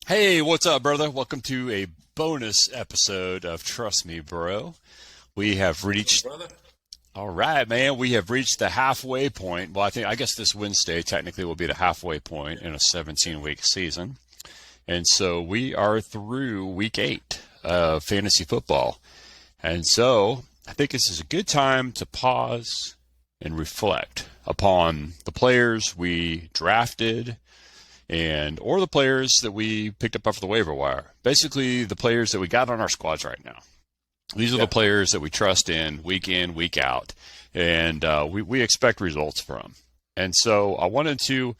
Hey, what's up, brother? Welcome to a bonus episode of Trust Me, Bro. We have reached, Brother. all right, man, we have reached the halfway point. Well, I guess this Wednesday technically will be the halfway point in a 17-week season. And so we are through week 8 of fantasy football. And so I think this is a good time to pause and reflect upon the players we drafted and or the players that we picked up off the waiver wire. Basically, the players that we got on our squads right now. These are the players that we trust in, week out, and we expect results from. And so I wanted to,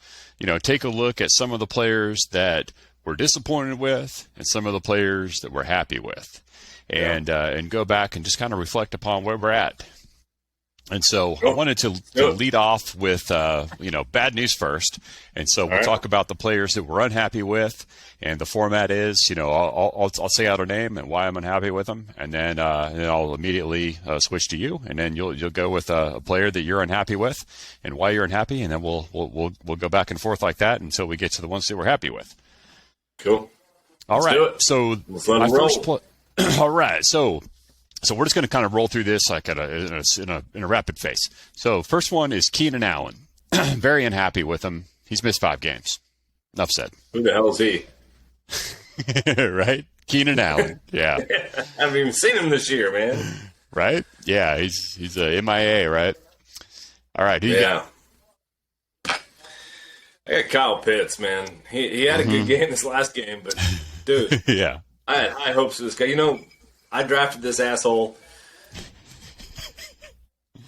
take a look at some of the players that we're disappointed with and some of the players that we're happy with, and go back and just kind of reflect upon where we're at. And so I wanted to lead off with, bad news first. And so we'll talk about the players that we're unhappy with. And the format is, I'll say out a name and why I'm unhappy with them. And then I'll immediately switch to you. And then you'll go with a player that you're unhappy with and why you're unhappy. And then we'll go back and forth like that until we get to the ones that we're happy with. Cool. All Let's right. do it. So my first all right. So we're just going to kind of roll through this like in a rapid pace. So first one is Keenan Allen. Very unhappy with him. He's missed 5 games. Enough said. Who the hell is he? Right? Keenan Allen. Yeah. I haven't even seen him this year, man. Right? Yeah, he's a MIA, right? All right, who you got? I got Kyle Pitts, man. He had a good game this last game, but dude, Yeah. I had high hopes for this guy. I drafted this asshole,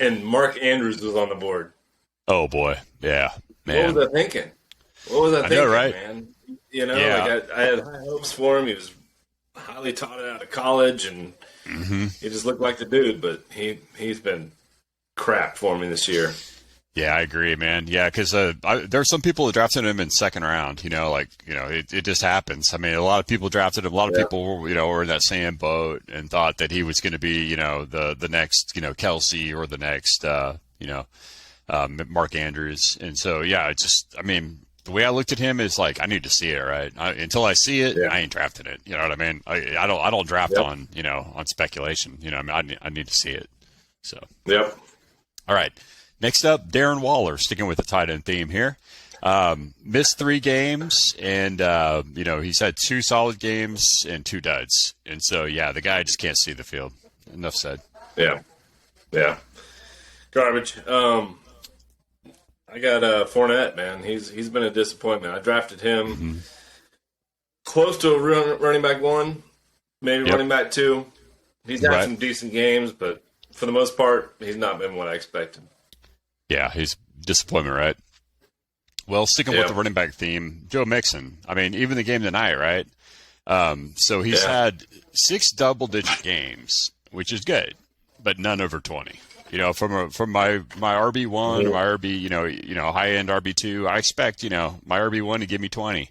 and Mark Andrews was on the board. Oh boy. Yeah. Man. What was I thinking? I know, right? Man? Yeah. I had high hopes for him. He was highly taught out of college, and he just looked like the dude. But he's been crap for me this year. Yeah, I agree, man. Yeah, because there are some people that drafted him in second round. It just happens. I mean, a lot of people drafted him. A lot of people, were in that same boat and thought that he was going to be, the next, Kelsey or the next, Mark Andrews. And so, yeah, the way I looked at him is like I need to see it, right? Until I see it, I ain't drafting it. You know what I mean? I don't draft on on speculation. I need to see it. So all right. Next up, Darren Waller, sticking with the tight end theme here. Missed 3 games, and, he's had 2 solid games and 2 duds. And so, yeah, the guy just can't see the field. Enough said. Yeah. Garbage. I got Fournette, man. He's been a disappointment. I drafted him close to a running back 1, maybe running back 2. He's had some decent games, but for the most part, he's not been what I expected. Yeah, he's disappointment, right? Well, sticking with the running back theme, Joe Mixon. I mean, even the game tonight, right? So he's had 6 double-digit games, which is good, but none over 20. From my RB1, my RB, high-end RB2, I expect, my RB1 to give me 20.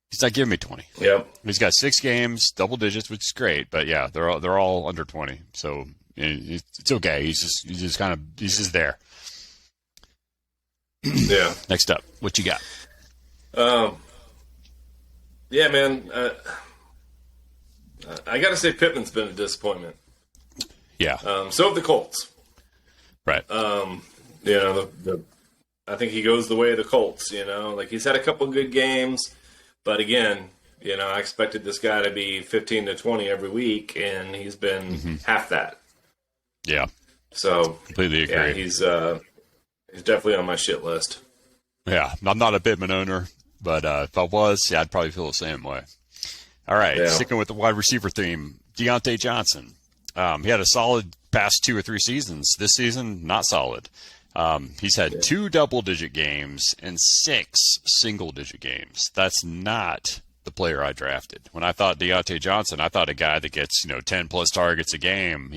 He's not giving me 20. Yep. He's got 6 games, double digits, which is great, but yeah, they're all under 20. So it's okay. He's just there. Yeah. Next up, what you got? Yeah, man. I got to say Pittman's been a disappointment. Yeah. So have the Colts. Right. I think he goes the way of the Colts, Like he's had a couple good games, but again, I expected this guy to be 15 to 20 every week, and he's been half that. Yeah. So completely agree. Yeah, he's definitely on my shit list. Yeah, I'm not a Pittman owner, but if I was, I'd probably feel the same way. All right, sticking with the wide receiver theme, Deontay Johnson. He had a solid past 2 or 3 seasons. This season, not solid. He's had 2 double-digit games and 6 single-digit games. That's not the player I drafted. When I thought Deontay Johnson, I thought a guy that gets 10-plus targets a game,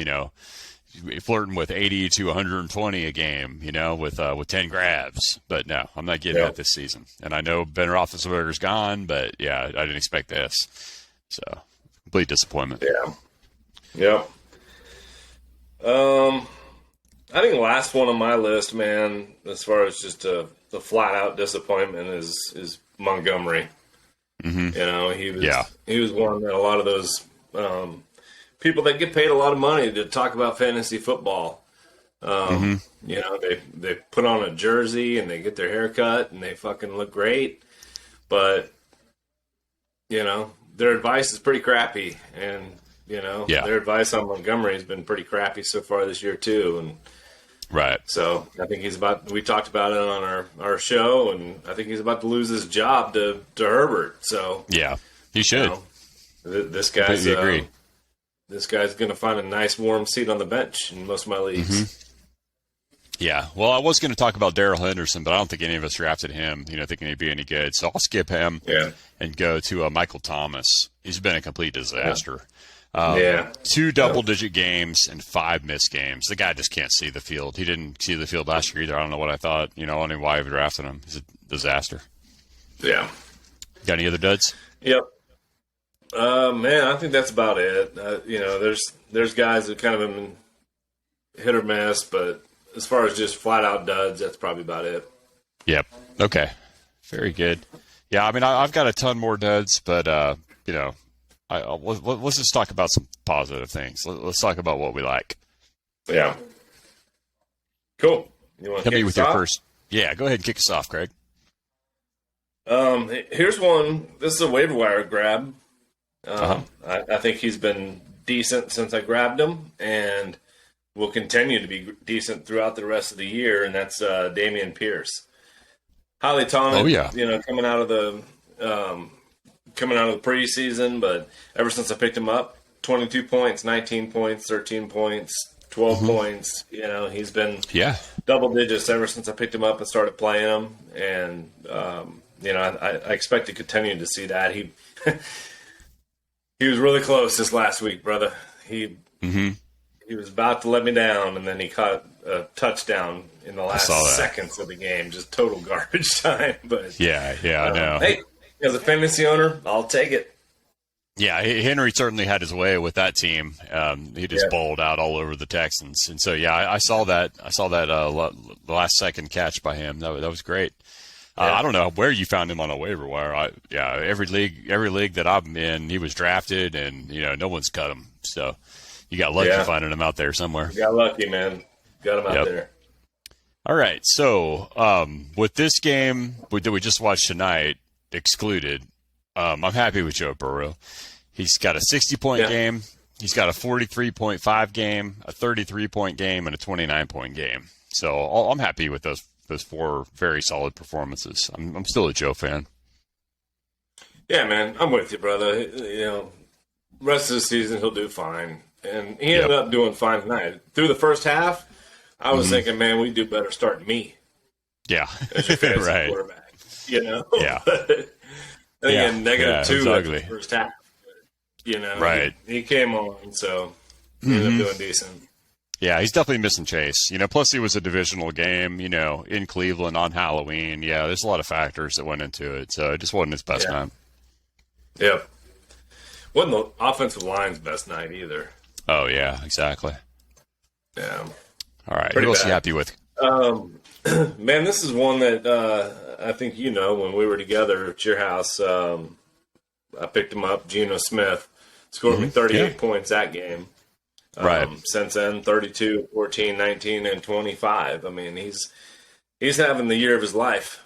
flirting with 80 to 120 a game, with 10 grabs. But no, I'm not getting that this season. And I know Ben Roethlisberger's gone, but yeah, I didn't expect this. So complete disappointment. Yeah. Yep. I think the last one on my list, man, as far as just the flat out disappointment is Montgomery. Mm-hmm. You know, he was one that a lot of those people that get paid a lot of money to talk about fantasy football. You know, they put on a jersey and they get their hair cut and they fucking look great, but you know, their advice is pretty crappy, and you know, their advice on Montgomery has been pretty crappy so far this year too. And right. So I think we talked about it on our show, and I think he's about to lose his job to Herbert. So yeah, he should. You know, this guy's agree. This guy's going to find a nice warm seat on the bench in most of my leagues. Yeah. Well, I was going to talk about Darrell Henderson, but I don't think any of us drafted him, you know, thinking he'd be any good. So I'll skip him and go to Michael Thomas. He's been a complete disaster. 2 double-digit games and 5 missed games. The guy just can't see the field. He didn't see the field last year either. I don't know what I thought. You know, I don't know why I drafted him. He's a disaster. Yeah. Got any other duds? Yep. Man, I think that's about it. You know, there's guys that kind of have been hit or miss, but as far as just flat out duds, that's probably about it. Yep. Okay. Very good. Yeah, I mean, I've got a ton more duds, but you know, let's just talk about some positive things. Let's talk about what we like. Yeah. Cool. You want to hit me with your first? Yeah, go ahead and kick us off, Craig. Here's one. This is a waiver wire grab. I think he's been decent since I grabbed him, and will continue to be decent throughout the rest of the year, and that's Dameon Pierce. Highly talented, you know, coming out of the preseason, but ever since I picked him up, 22 points, 19 points, 13 points, 12 points. You know, he's been double digits ever since I picked him up and started playing him, and you know, I expect to continue to see that. He he was really close this last week, brother. He was about to let me down, and then he caught a touchdown in the last seconds of the game. Just total garbage time. But I know. Hey, as a fantasy owner, I'll take it. Yeah, Henry certainly had his way with that team. He just bowled out all over the Texans, and so I saw that. I saw that last second catch by him. That was great. I don't know where you found him on a waiver wire. Every league that I'm in, he was drafted, and you know, no one's cut him. So you got lucky finding him out there somewhere. You got lucky, man. Got him out there. All right. So with this game that we just watched tonight excluded, I'm happy with Joe Burrow. He's got a 60-point game. He's got a 43.5 game, a 33-point game, and a 29-point game. So I'm happy with those 4 very solid performances. I'm still a Joe fan. Yeah, man, I'm with you, brother. You know, rest of the season he'll do fine, and he ended up doing fine tonight. Through the first half, I was thinking, man, we do better starting me. Yeah, as your fantasy quarterback. You know, -2 after the first half. You know, he came on, so he ended up doing decent. Yeah, he's definitely missing Chase. You know, plus it was a divisional game, you know, in Cleveland on Halloween. Yeah, there's a lot of factors that went into it. So it just wasn't his best night. Yep. Wasn't the offensive line's best night either. Oh, yeah, exactly. Yeah. All right. What else are you happy with? Man, this is one that I think you know when we were together at your house. I picked him up, Geno Smith. Scored me 38 points that game. Since then, 32, 14, 19, and 25. I mean, he's having the year of his life.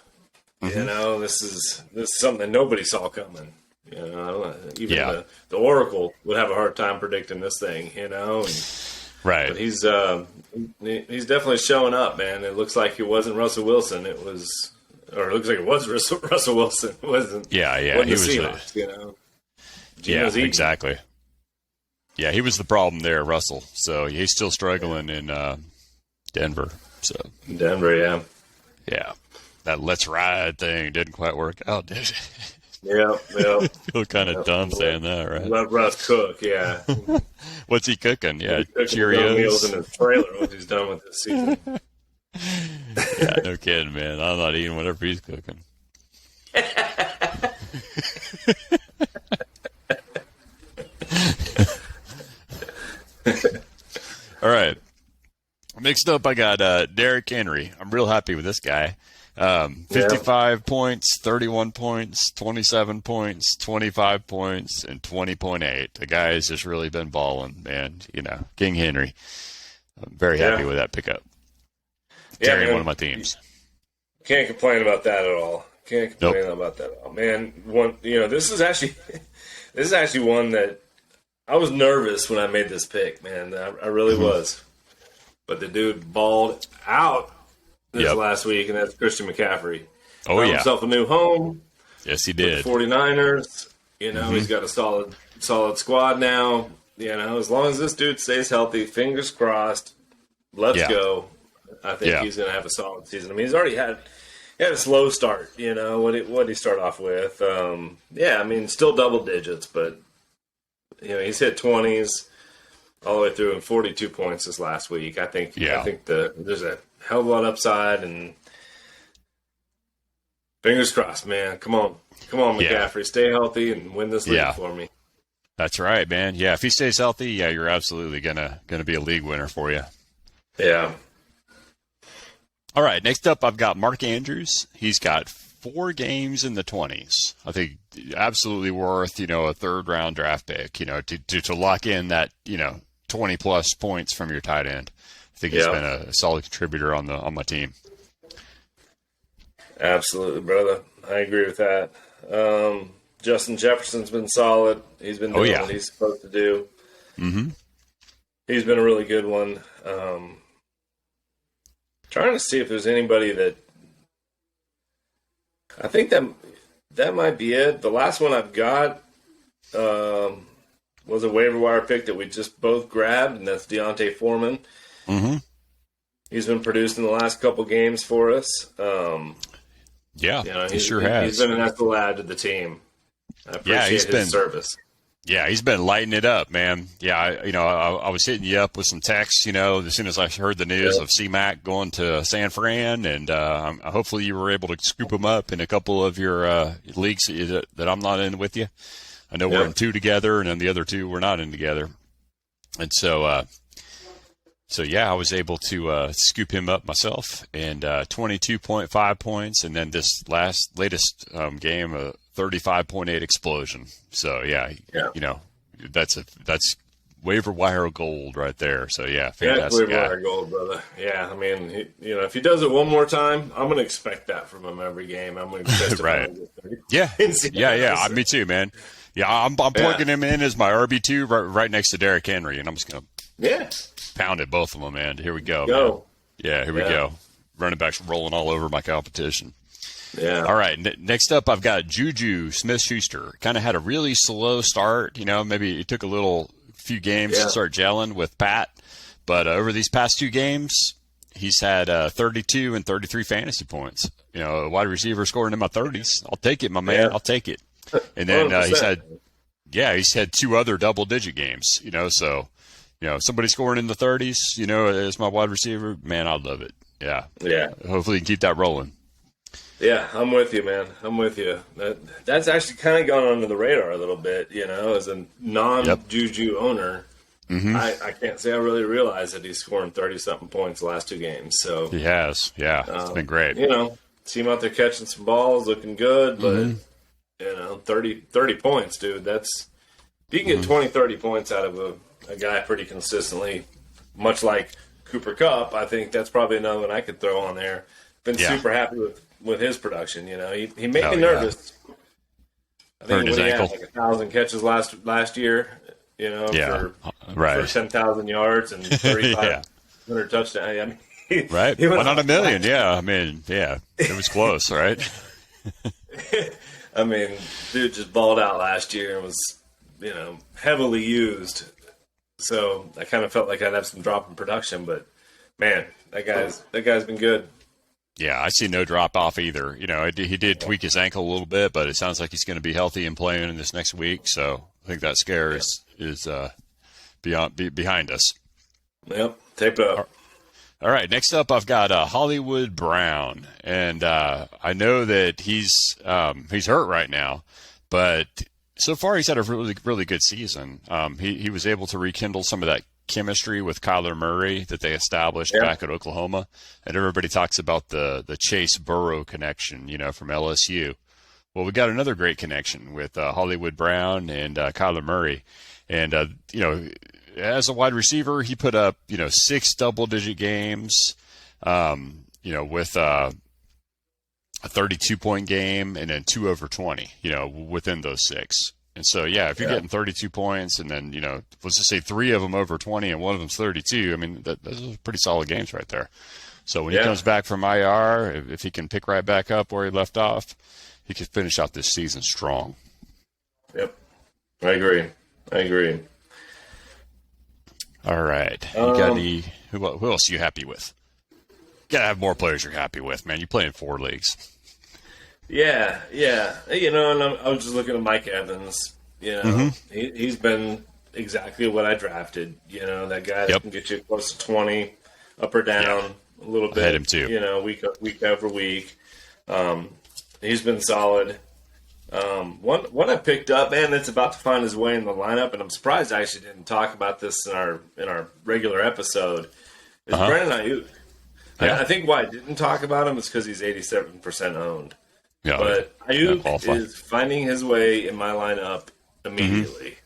You know, this is something that nobody saw coming. You know, even the Oracle would have a hard time predicting this thing. You know, but he's definitely showing up, man. It looks like it wasn't Russell Wilson. It looks like it was Russell Wilson. It wasn't. He was Seahawks, you know. Exactly. Yeah, he was the problem there, Russell. So he's still struggling in Denver. So Denver, yeah, that "let's ride" thing didn't quite work out, did it? Yeah. Feel kind of dumb saying that, right? Let Russ cook, yeah. What's he cooking? Yeah, Cheerios. Meals in his trailer once he's done with this season. Yeah, no kidding, man. I'm not eating whatever he's cooking. All right. Next up, I got Derrick Henry. I'm real happy with this guy. 55 points, 31 points, 27 points, 25 points, and 20.8. The guy has just really been balling, man. King Henry. I'm very happy with that pickup. Carrying one of my teams. Can't complain about that at all. Can't complain about that at all. Man, this is actually one that I was nervous when I made this pick, man. I really was. But the dude balled out this last week, and that's Christian McCaffrey. Found himself a new home. Yes, he did. With the 49ers. He's got a solid squad now. As long as this dude stays healthy, fingers crossed, let's go. I think he's going to have a solid season. I mean, he's already had a slow start. What did he start off with? Still double digits, but he's hit 20s all the way through and 42 points this last week. I think there's a hell of a lot of upside, and fingers crossed, man. Come on, McCaffrey, stay healthy and win this league for me. That's right, man. Yeah, if he stays healthy, you're absolutely gonna be a league winner for you. Yeah. All right, next up, I've got Mark Andrews. He's got 4 games in the 20s. I think absolutely worth, a third-round draft pick, to lock in that, 20-plus points from your tight end. I think he's been a solid contributor on my team. Absolutely, brother. I agree with that. Justin Jefferson's been solid. He's been doing what he's supposed to do. Mm-hmm. He's been a really good one. Trying to see if there's anybody that I think that might be it. The last one I've got was a waiver wire pick that we just both grabbed, and that's Deontay Foreman. Mm-hmm. He's been producing the last couple games for us. He sure has. He's been an excellent add to the team. I appreciate his service. Yeah, he's been lighting it up, man. Yeah, I was hitting you up with some texts, as soon as I heard the news of C-Mac going to San Fran, and hopefully you were able to scoop him up in a couple of your leagues that I'm not in with you. I know we're in 2 together, and then the other 2 we're not in together. And so I was able to scoop him up myself, and 22.5 points, and then this latest game, a 35.8 explosion. So that's waiver wire gold right there. So fantastic. Waiver wire gold, brother. Yeah, I mean, if he does it one more time, I'm going to expect that from him every game. I'm going to expect right. Yeah. Me too, man. Yeah, I'm plugging him in as my RB2 right next to Derrick Henry, and I'm just going to pound at both of them, man. Here we go. Man. Yeah, here we go. Running backs rolling all over my competition. Yeah. All right. Next up, I've got Juju Smith-Schuster. Kind of had a really slow start. Maybe it took a few games to start gelling with Pat. But over these past 2 games, he's had 32 and 33 fantasy points. A wide receiver scoring in my 30s. I'll take it, my man. I'll take it. And then he's had 2 other double-digit games. So somebody scoring in the 30s, as my wide receiver, man, I love it. Yeah. Yeah. Hopefully you can keep that rolling. Yeah, I'm with you, man. I'm with you. That's actually kind of gone under the radar a little bit, as a non-Juju owner. Mm-hmm. I can't say I really realized that he's scoring 30-something points the last 2 games. So he has. Yeah, it's been great. See him out there catching some balls, looking good, but, 30 points, dude. If you can get 20, 30 points out of a guy pretty consistently, much like Cooper Kupp, I think that's probably another one I could throw on there. Been super happy with his production. He made me nervous. I think when he had 1,000 catches last year, for 10,000 yards and 3,500 touchdowns. I mean, right, 1 on a million. Yeah, I mean, it was close, right? I mean, dude just balled out last year and was, heavily used. So I kind of felt like I'd have some drop in production, but man, that guy's been good. Yeah, I see no drop off either. He did tweak his ankle a little bit, but it sounds like he's going to be healthy and playing in this next week. So I think that scare is behind us. Yep, tape it up. All right, next up I've got Hollywood Brown, and I know that he's hurt right now, but so far he's had a really, really good season. He was able to rekindle some of that chemistry with Kyler Murray that they established Yeah. back at Oklahoma, and everybody talks about the Chase Burrow connection, from LSU. Well, we got another great connection with Hollywood Brown and Kyler Murray, and as a wide receiver, he put up 6 double-digit games, with a 32-point game and then 2 over 20, within those 6. And so, if you're getting 32 points and then, let's just say 3 of them over 20 and 1 of them's 32, I mean, those are pretty solid games right there. So when he comes back from IR, if he can pick right back up where he left off, he could finish out this season strong. Yep. I agree. All right. You got any, who else are you happy with? You got to have more players you're happy with, man. You play in 4 leagues. Yeah. And I was just looking at Mike Evans. He's been exactly what I drafted. That guy that can get you close to 20, up or down a little bit. I had him too. Week over week. He's been solid. One I picked up, man, that's about to find his way in the lineup, and I'm surprised I actually didn't talk about this in our regular episode. Is Brandon Ayuk. Yeah. I think why I didn't talk about him is because he's 87% owned. Yeah, but Ayuk is finding his way in my lineup immediately.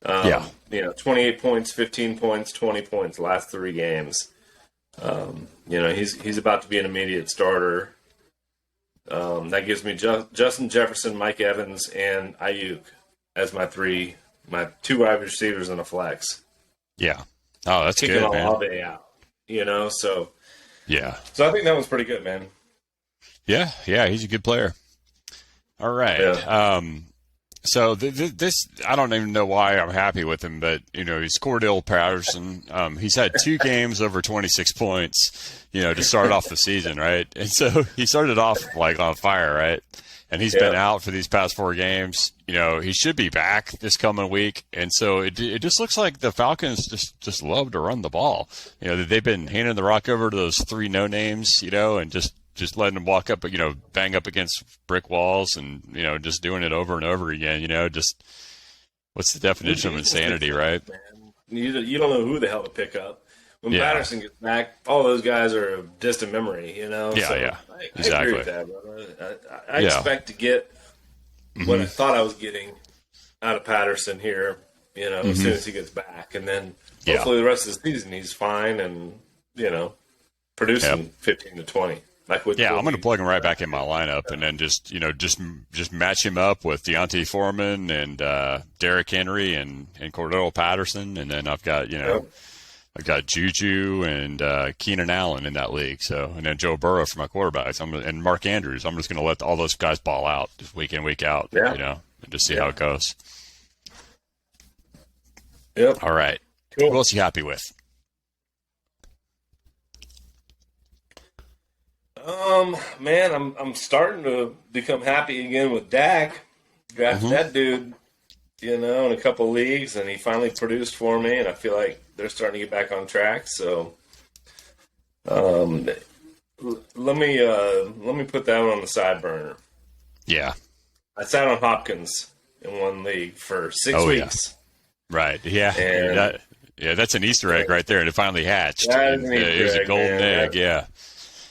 28 points, 15 points, 20 points, last 3 games. He's about to be an immediate starter. That gives me Justin Jefferson, Mike Evans, and Ayuk as my 2 wide receivers and a flex. Yeah. Oh, that's Kicking good, man. all day out. So yeah. So I think that was pretty good, man. Yeah, he's a good player. All right. Yeah. So this, I don't even know why I'm happy with him, but he's Cordell Patterson. He's had 2 games over 26 points, to start off the season, right? And so he started off like on fire, right? And he's been out for these past 4 games. He should be back this coming week, and so it just looks like the Falcons just love to run the ball. They've been handing the rock over to those 3 no names, and just letting them walk up, bang up against brick walls and, just doing it over and over again, just what's the definition of insanity, right? Man. You don't know who the hell to pick up. When Patterson gets back, all those guys are a distant memory, Yeah, so yeah. I agree with that, brother. I expect to get what I thought I was getting out of Patterson here, as soon as he gets back. And then hopefully the rest of the season he's fine and, producing 15 to 20. I'm going to plug him right back in my lineup, and then just match him up with Deontay Foreman and Derrick Henry and Cordell Patterson, and then I've got I've got Juju and Keenan Allen in that league. So, and then Joe Burrow for my quarterbacks. And Mark Andrews. I'm just going to let all those guys ball out just week in, week out. And just see how it goes. Yep. All right. Cool. Who else are you happy with? Man, I'm starting to become happy again with Dak. Drafted that dude, in a couple leagues, and he finally produced for me, and I feel like they're starting to get back on track. So, let me put that one on the side burner. Yeah. I sat on Hopkins in one league for 6 weeks. Yeah. Right. Yeah. And that's an Easter egg right there. And it finally hatched. That is an Easter it was a golden egg.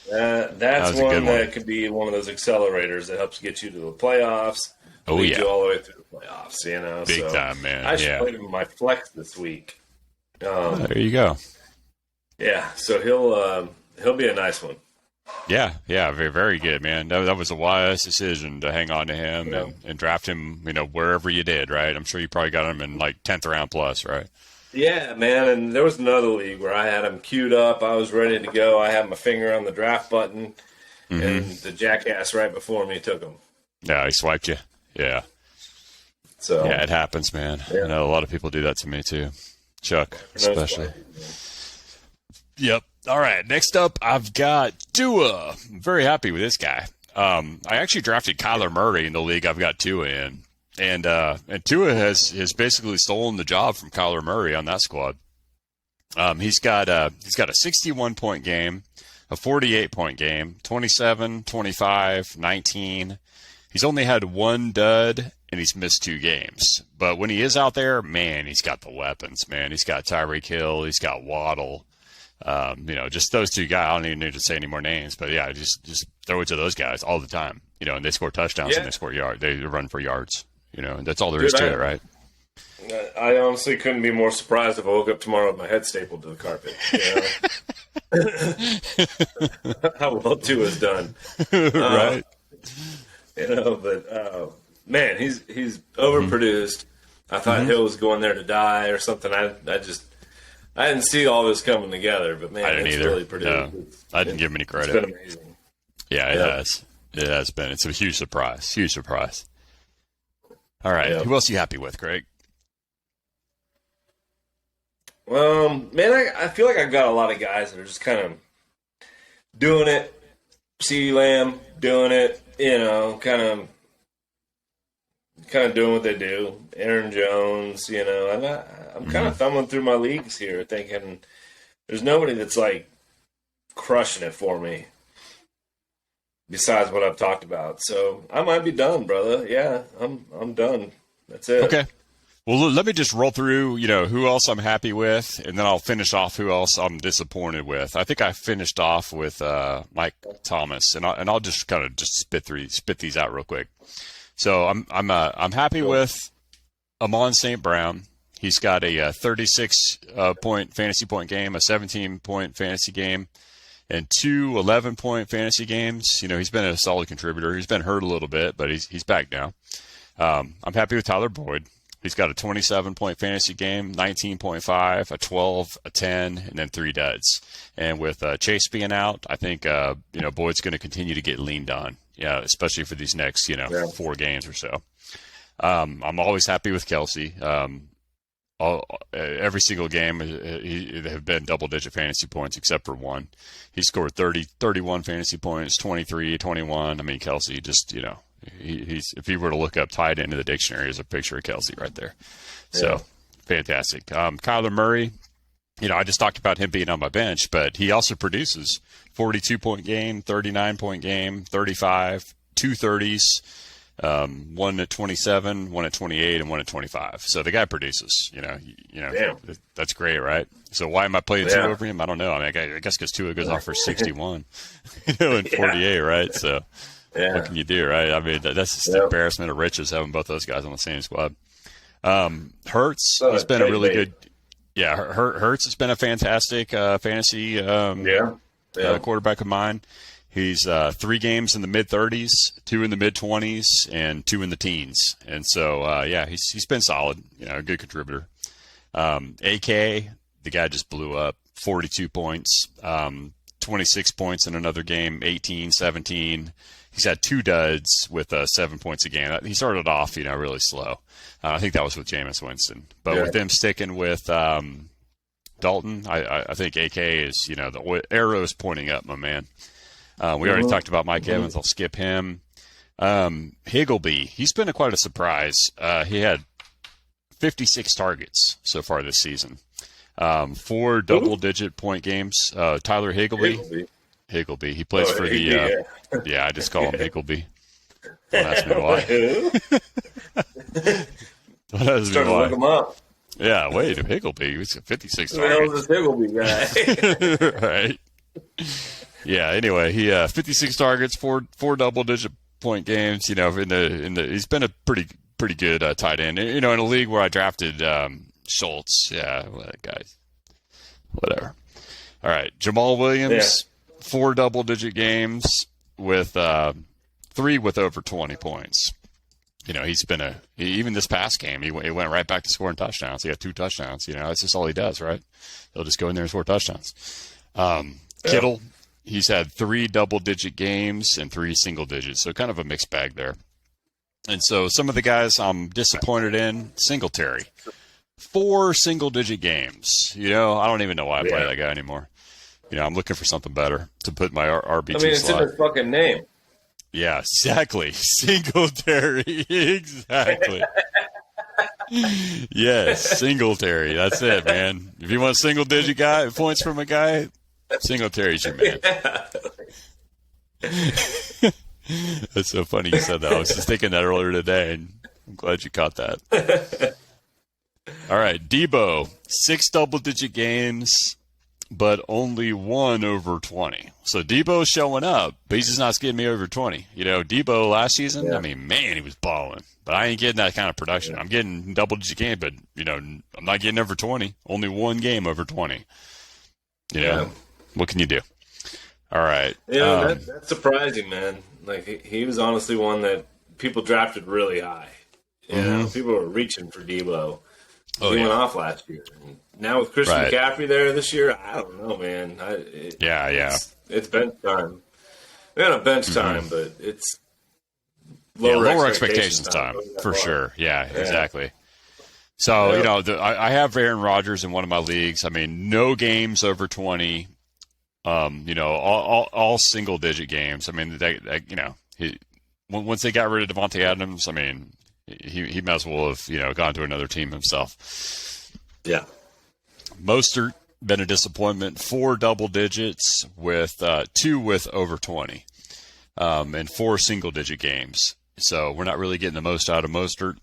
That's one that could be one of those accelerators that helps get you to the playoffs. Leads you all the way through the playoffs, Big time, man. I should put him in my flex this week. There you go. Yeah, so he'll be a nice one. Yeah, very, very good, man. That was a wise decision to hang on to him and draft him, wherever you did, right? I'm sure you probably got him in like 10th round plus, right? Yeah, man, and there was another league where I had him queued up. I was ready to go. I had my finger on the draft button, and the jackass right before me took him. Yeah, he swiped you. Yeah. So it happens, man. Yeah. I know a lot of people do that to me too. Chuck, especially. Yep. All right. Next up, I've got Tua. I'm very happy with this guy. I actually drafted Kyler Murray in the league I've got Tua in. And Tua has basically stolen the job from Kyler Murray on that squad. He's got a 61-point game, a 48-point game, 27, 25, 19. He's only had 1 dud and he's missed 2 games. But when he is out there, man, he's got the weapons, man. He's got Tyreek Hill. He's got Waddle. Just those 2 guys. I don't even need to say any more names, but yeah, just throw it to those guys all the time, and they score touchdowns and they score yards. They run for yards, and that's all there is to it, right? I honestly couldn't be more surprised if I woke up tomorrow with my head stapled to the carpet. How well Tua's done. Right. But man, he's overproduced. I thought Hill was going there to die or something. I didn't see all this coming together, but man, I didn't it's either. really produced. No, I didn't give him any credit. It's been amazing. Yeah, it has. It has been. It's a huge surprise. Huge surprise. All right. Who else are you happy with, Craig? Man, I feel like I've got a lot of guys that are just kind of doing it. CeeDee Lamb doing it, kind of doing what they do. Aaron Jones, and I'm kind of thumbing through my leagues here, thinking there's nobody that's like crushing it for me besides what I've talked about. So I might be done, brother. Yeah, I'm done. That's it. Okay. Well, let me just roll through, who else I'm happy with, and then I'll finish off who else I'm disappointed with. I think I finished off with Mike Thomas, and I'll just kind of just spit these out real quick. So I'm happy with Amon St. Brown. He's got a 36 point fantasy point game, a 17-point fantasy game, and 2 11-point fantasy games. He's been a solid contributor. He's been hurt a little bit, but he's back now. I'm happy with Tyler Boyd. He's got a 27-point fantasy game, 19.5, a 12, a 10, and then 3 duds. And with Chase being out, I think Boyd's going to continue to get leaned on. Yeah, especially for these next 4 games or so. I'm always happy with Kelsey. Every single game they have been double-digit fantasy points except for one. He scored 31 fantasy points, 23, 21. I mean, Kelsey just he's if you were to look up tight end in the dictionary, there's a picture of Kelsey right there. So fantastic. Kyler Murray, I just talked about him being on my bench, but he also produces 42-point game, 39-point game, 35, 2 30s, 1 at 27, 1 at 28, and 1 at 25. So the guy produces. That's great, right? So why am I playing Tua over him? I don't know. I mean, I guess because Tua goes off for 61, and 48, right? So. Yeah. What can you do, right? I mean, that's just the embarrassment of riches having both those guys on the same squad. Hurts has been a really good. Yeah, Hurts has been a fantastic fantasy quarterback of mine. He's 3 games in the mid-30s, 2 in the mid-20s, and 2 in the teens. And so, he's been solid. A good contributor. AK, the guy just blew up. 42 points, 26 points in another game, 18, 17. He's had 2 duds with 7 points a game. He started off, really slow. I think that was with Jameis Winston. But with them sticking with Dalton, I think AK is, the arrow's pointing up, my man. We already talked about Mike Evans. I'll skip him. Higleby, he's been quite a surprise. He had 56 targets so far this season. 4 double-digit point games. Tyler Higleby. He plays for the I just call him Higgleby. Don't ask me why. Don't ask me why. Look him up. Yeah, wait, Higgleby. He's 56 targets. Who the hell is this Higgleby guy? Right. Yeah. Anyway, he 56 targets, 4 double-digit point games. He's been a pretty good tight end. In a league where I drafted Schultz. Yeah, well, guys. Whatever. All right, Jamal Williams. 4 double-digit games with 3 with over 20 points. He's been even this past game, he went right back to scoring touchdowns. He had 2 touchdowns. That's just all he does, right? He'll just go in there and score touchdowns. Kittle, he's had 3 double-digit games and 3 single digits, so kind of a mixed bag there. And so some of the guys I'm disappointed in, Singletary. 4 single-digit games. I don't even know why I play that guy anymore. I'm looking for something better to put my RB2 slot. It's in his fucking name. Yeah, exactly. Singletary. Exactly. Yes, Singletary. That's it, man. If you want single-digit points from a guy, Singletary's your man. That's so funny you said that. I was just thinking that earlier today, and I'm glad you caught that. All right, Debo, 6 double-digit games, but only 1 over 20. So Debo's showing up, but he's just not getting me over 20. Debo last season, I mean, man, he was balling. But I ain't getting that kind of production. I'm getting double-digit game, but, I'm not getting over 20. Only 1 game over 20. What can you do? All right. That's surprising, man. Like, he was honestly one that people drafted really high. People were reaching for Debo. He went off last year. And now with Christian McCaffrey there this year, I don't know, man. It's bench time. We're on a bench time, but it's lower expectations time for sure. Yeah, exactly. So, I have Aaron Rodgers in one of my leagues. I mean, no games over 20. All single-digit games. I mean, once they got rid of Devontae Adams, I mean, he might as well have, gone to another team himself. Yeah. Mostert, been a disappointment. 4 double digits with 2 with over 20, and 4 single-digit games. So we're not really getting the most out of Mostert.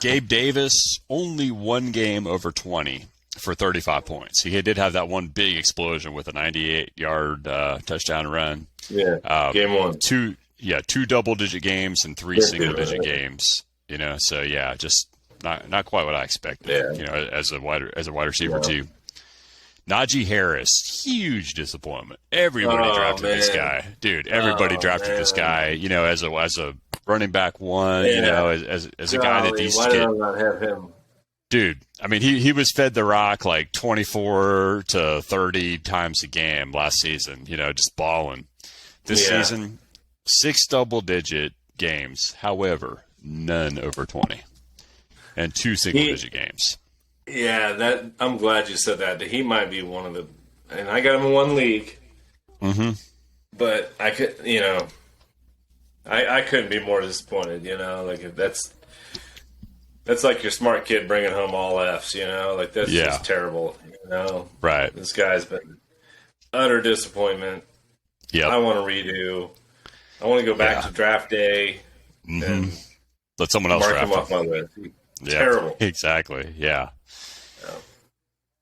Gabe Davis, only 1 game over 20 for 35 points. He did have that one big explosion with a 98-yard touchdown run. Yeah, game 1. 2 double-digit games and 3 single-digit games. So just not quite what I expected. As a wide receiver too. Najee Harris, huge disappointment. Everybody drafted this guy, dude. Everybody drafted this guy. As a running back 1. As a guy that these kids not have him. Dude, I mean, he was fed the rock like 24 to 30 times a game last season. Just balling. This season, 6 double-digit games. However, none over 20, and 2 single-digit games. Yeah, I'm glad you said that. He might be one of the, and I got him in 1 league. Mm-hmm. But I could, I couldn't be more disappointed. Like that's like your smart kid bringing home all Fs. Like that's just terrible. Right. This guy's been utter disappointment. Yeah. I want to redo. I want to go back to draft day and let someone else mark draft him off my list. Terrible. Exactly. Yeah.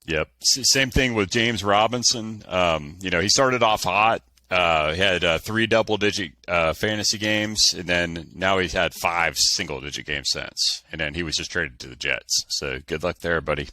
Yep. Same thing with James Robinson. He started off hot. He had 3 double-digit fantasy games, and then now he's had 5 single-digit games since. And then he was just traded to the Jets. So good luck there, buddy.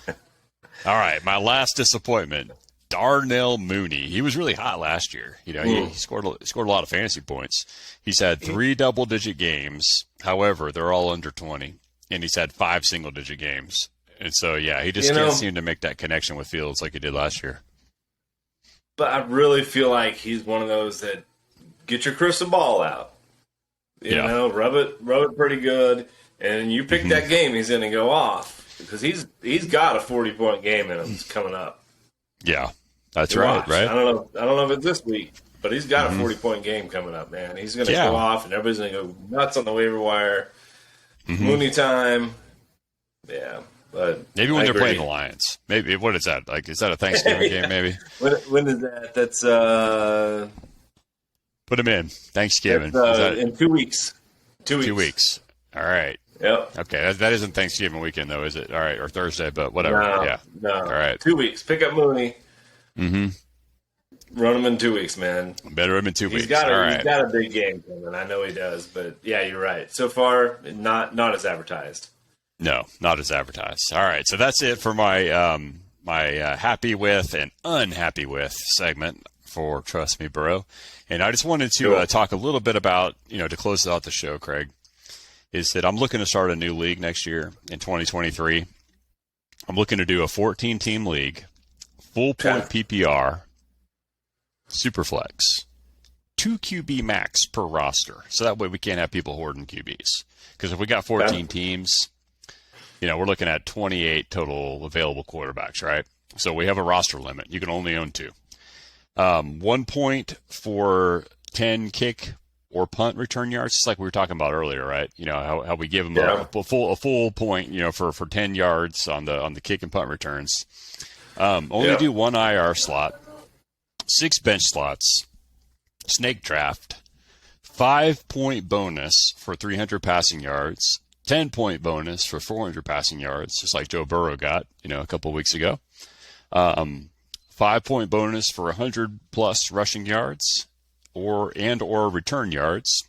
All right, my last disappointment, Darnell Mooney. He was really hot last year. He scored a lot of fantasy points. He's had 3 double-digit games. However, they're all under 20, and he's had 5 single-digit games. And so, he just can't seem to make that connection with Fields like he did last year. But I really feel like he's one of those that get your crystal ball out. Rub it pretty good, and you pick that game, he's going to go off because he's got a 40-point game in him coming up. Yeah, that's right. I don't know if it's this week, but he's got a 40-point game coming up, man. He's going to go off, and everybody's going to go nuts on the waiver wire. Mooney time, But maybe when they're playing the Lions. Maybe what is that? Like, is that a Thanksgiving game? Maybe. When is that? That's put him in Thanksgiving. In 2 weeks. 2 weeks. 2 weeks. All right. Yep. Okay, that isn't Thanksgiving weekend though, is it? All right, or Thursday, but whatever. No. All right. 2 weeks. Pick up Mooney. Run him in 2 weeks, man. Better him in 2 weeks. He's got a big game coming. I know he does, but you're right. So far, not as advertised. No, not as advertised. All right, so that's it for my my happy with and unhappy with segment for Trust Me, Bro. And I just wanted to talk a little bit about, to close out the show, Craig, is that I'm looking to start a new league next year in 2023. I'm looking to do a 14-team league, full point PPR, Superflex, 2 QB max per roster. So that way we can't have people hoarding QBs. Because if we got 14 teams, we're looking at 28 total available quarterbacks, right? So we have a roster limit. You can only own 2. 1 point for 10 kick or punt return yards, just like we were talking about earlier, right? How we give them a full point, for 10 yards on the kick and punt returns. Only do 1 IR slot, 6 bench slots, snake draft, 5-point bonus for 300 passing yards, 10-point bonus for 400 passing yards, just like Joe Burrow got, a couple of weeks ago. 5-point bonus for 100 plus rushing yards or return yards,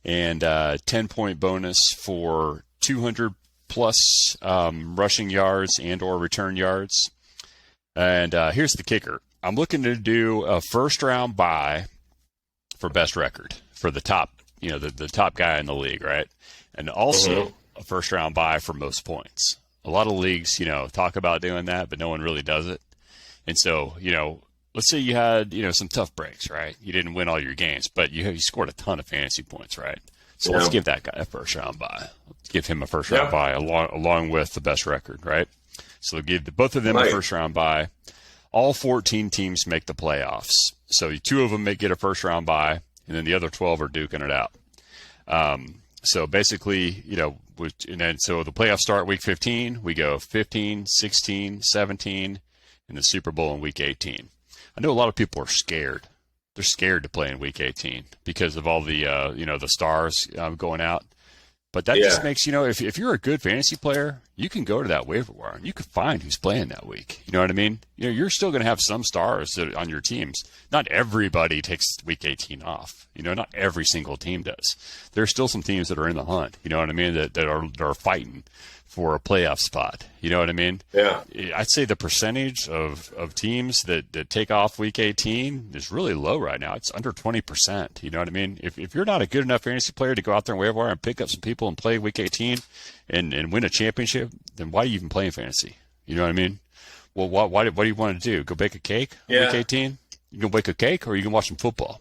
and 10-point bonus for 200 plus rushing yards and or return yards. And here's the kicker. I'm looking to do a first-round bye for best record for the top, the top guy in the league, right? And also a first-round bye for most points. A lot of leagues, talk about doing that, but no one really does it. And so, let's say you had, some tough breaks, right? You didn't win all your games, but you scored a ton of fantasy points, right? So let's give that guy a first-round bye. Let's give him a first-round bye along with the best record, right? So give both of them a first-round bye. All 14 teams make the playoffs. So 2 of them may get a first-round bye, and then the other 12 are duking it out. So basically, and then so the playoffs start week 15. We go 15, 16, 17, and the Super Bowl in week 18. I know a lot of people are scared. They're scared to play in week 18 because of all the, the stars going out. But that just makes, if you're a good fantasy player, you can go to that waiver wire and you can find who's playing that week. You know what I mean? You're still going to have some stars on your teams. Not everybody takes week 18 off. Not every single team does. There's still some teams that are in the hunt. You know what I mean? That are fighting for a playoff spot. You know what I mean? Yeah. I'd say the percentage of teams that take off week 18 is really low right now. It's under 20%. You know what I mean? If you're not a good enough fantasy player to go out there and waiver wire and pick up some people and play week 18 and win a championship, then why are you even playing fantasy? You know what I mean? Well, what do you want to do? Go bake a cake week 18? You can bake a cake or you can watch some football.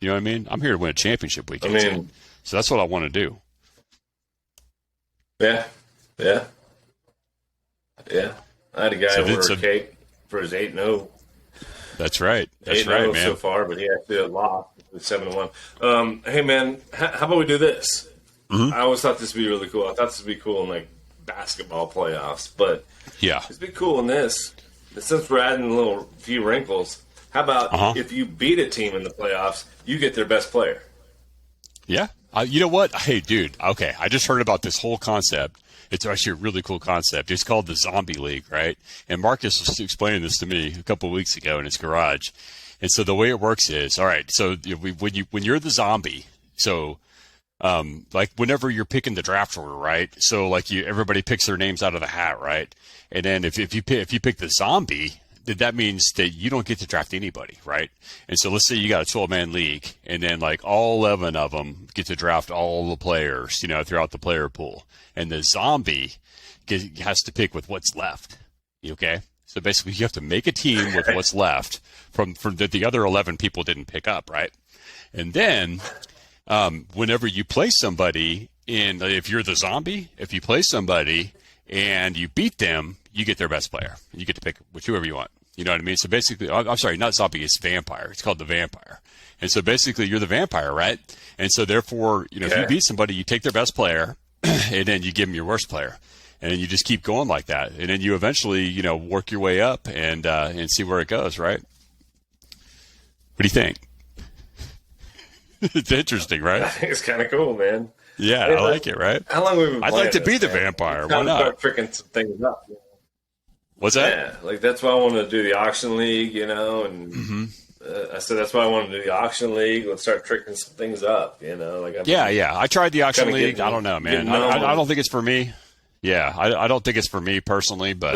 You know what I mean? I'm here to win a championship week 18. So that's what I want to do. Yeah. Yeah. I had a guy order a cake for his 8-0. That's right. That's right, man. So far, but he actually lost with 7-1. Hey, man, how about we do this? I always thought this would be really cool. I thought this would be cool in like basketball playoffs, but it'd be cool in this. Since we're adding a little few wrinkles, how about if you beat a team in the playoffs, you get their best player? Yeah. You know what? Hey, dude. Okay, I just heard about this whole concept. It's actually a really cool concept. It's called the Zombie League, right? And Marcus was explaining this to me a couple of weeks ago in his garage. And so the way it works is, all right, so when you're the zombie, so like whenever you're picking the draft order, right? So like everybody picks their names out of the hat, right? And then if you pick the zombie, that means that you don't get to draft anybody, right? And so let's say you got a 12-man league, and then like all 11 of them get to draft all the players, throughout the player pool. And the zombie has to pick with what's left, okay? So basically you have to make a team with what's left from that the other 11 people didn't pick up, right? And then whenever you play somebody if you're the zombie, if you play somebody and you beat them, you get their best player. You get to pick whoever you want. You know what I mean? So basically, I'm sorry, not zombie, it's vampire. It's called the vampire. And so basically you're the vampire, right? And so therefore, if you beat somebody, you take their best player and then you give them your worst player. And then you just keep going like that. And then you eventually, work your way up and see where it goes, right? What do you think? It's interesting, right? I think it's kind of cool, man. Yeah, I like it, right? How long have we been playing I'd like to be the man? vampire. Why not? Start tricking some things up. What's that? Yeah, like that's why I wanted to do the auction league, and I said that's why I wanted to do the auction league. Let's start tricking some things up, I tried the auction league. I don't know, man. I don't think it's for me. Yeah, I don't think it's for me personally, but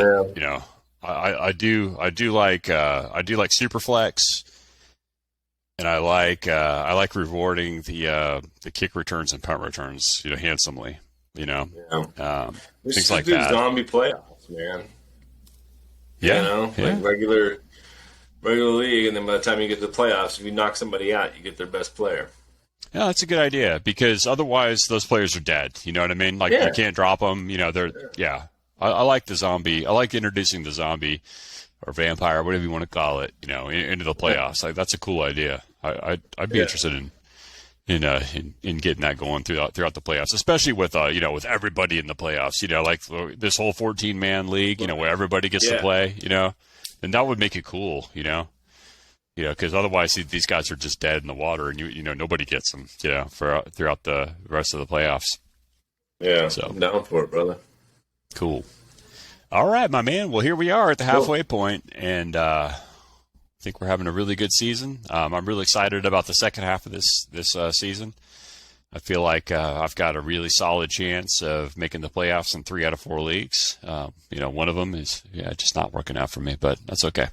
I do like Superflex, and I like rewarding the kick returns and punt returns, handsomely, things like that. Zombie playoffs, man. Yeah, like regular league, and then by the time you get to the playoffs, if you knock somebody out, you get their best player. Yeah, that's a good idea because otherwise those players are dead. You know what I mean? Like you can't drop them. I like the zombie. I like introducing the zombie or vampire, whatever you want to call it, into the playoffs. Like that's a cool idea. I'd be interested in getting that going throughout the playoffs, especially with with everybody in the playoffs. Like this whole 14-man league, where everybody gets to play. And that would make it cool. because otherwise these guys are just dead in the water, and nobody gets them, for throughout the rest of the playoffs. Yeah, So I'm down for it, brother. Cool. All right, my man. Well, here we are at the halfway point, and I think we're having a really good season. I'm really excited about the second half of this season. I feel like I've got a really solid chance of making the playoffs in 3 out of 4 leagues. One of them is just not working out for me, but that's okay.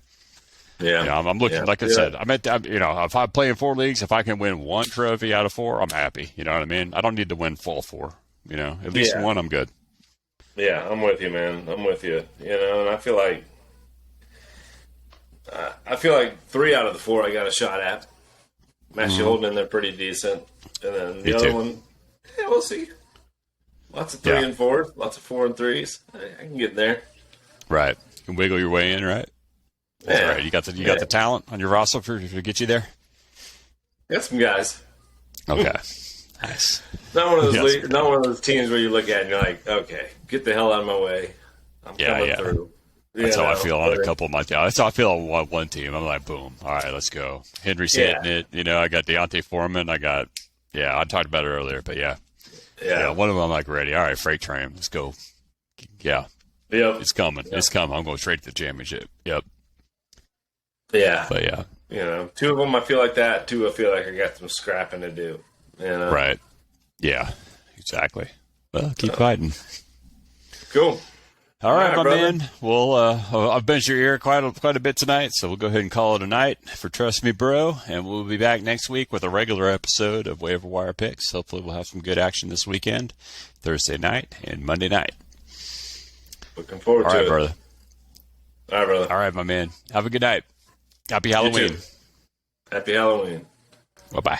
Yeah, I'm looking, like I said, if I play in 4 leagues, if I can win 1 trophy out of 4, I'm happy. You know what I mean? I don't need to win full 4. At least 1, I'm good. Yeah, I'm with you, man. I'm with you. And I feel like 3 out of the 4 I got a shot at. I'm actually holding in there pretty decent. And then the other one, we'll see. Lots of 3 and 4, lots of 4 and 3s. I can get there. Right. You can wiggle your way in, right? That's right. You got the talent on your roster to get you there? Got some guys. Okay. Nice. Not one of those teams where you look at and you're like, okay, get the hell out of my way. I'm coming through. That's how I feel on a couple of my teams. That's how I feel on one team. I'm like, boom. All right, let's go. Henry's hitting it. I got Deontay Foreman. I talked about it earlier, but yeah. One of them I'm like, ready. All right, freight train. Let's go. Yeah. Yep. It's coming. Yep. It's coming. I'm going straight to the championship. Yep. Yeah. But yeah. 2 of them I feel like that. 2 I feel like I got some scrapping to do. Right. Yeah. Exactly. Well, keep fighting. Cool. All right, my man. Well, I've bent your ear quite a bit tonight, so we'll go ahead and call it a night for Trust Me Bro, and we'll be back next week with a regular episode of Waiver Wire Picks. Hopefully we'll have some good action this weekend, Thursday night and Monday night. Looking forward to it. All right, brother. All right, brother. All right, my man. Have a good night. Happy Halloween. Happy Halloween. Bye-bye.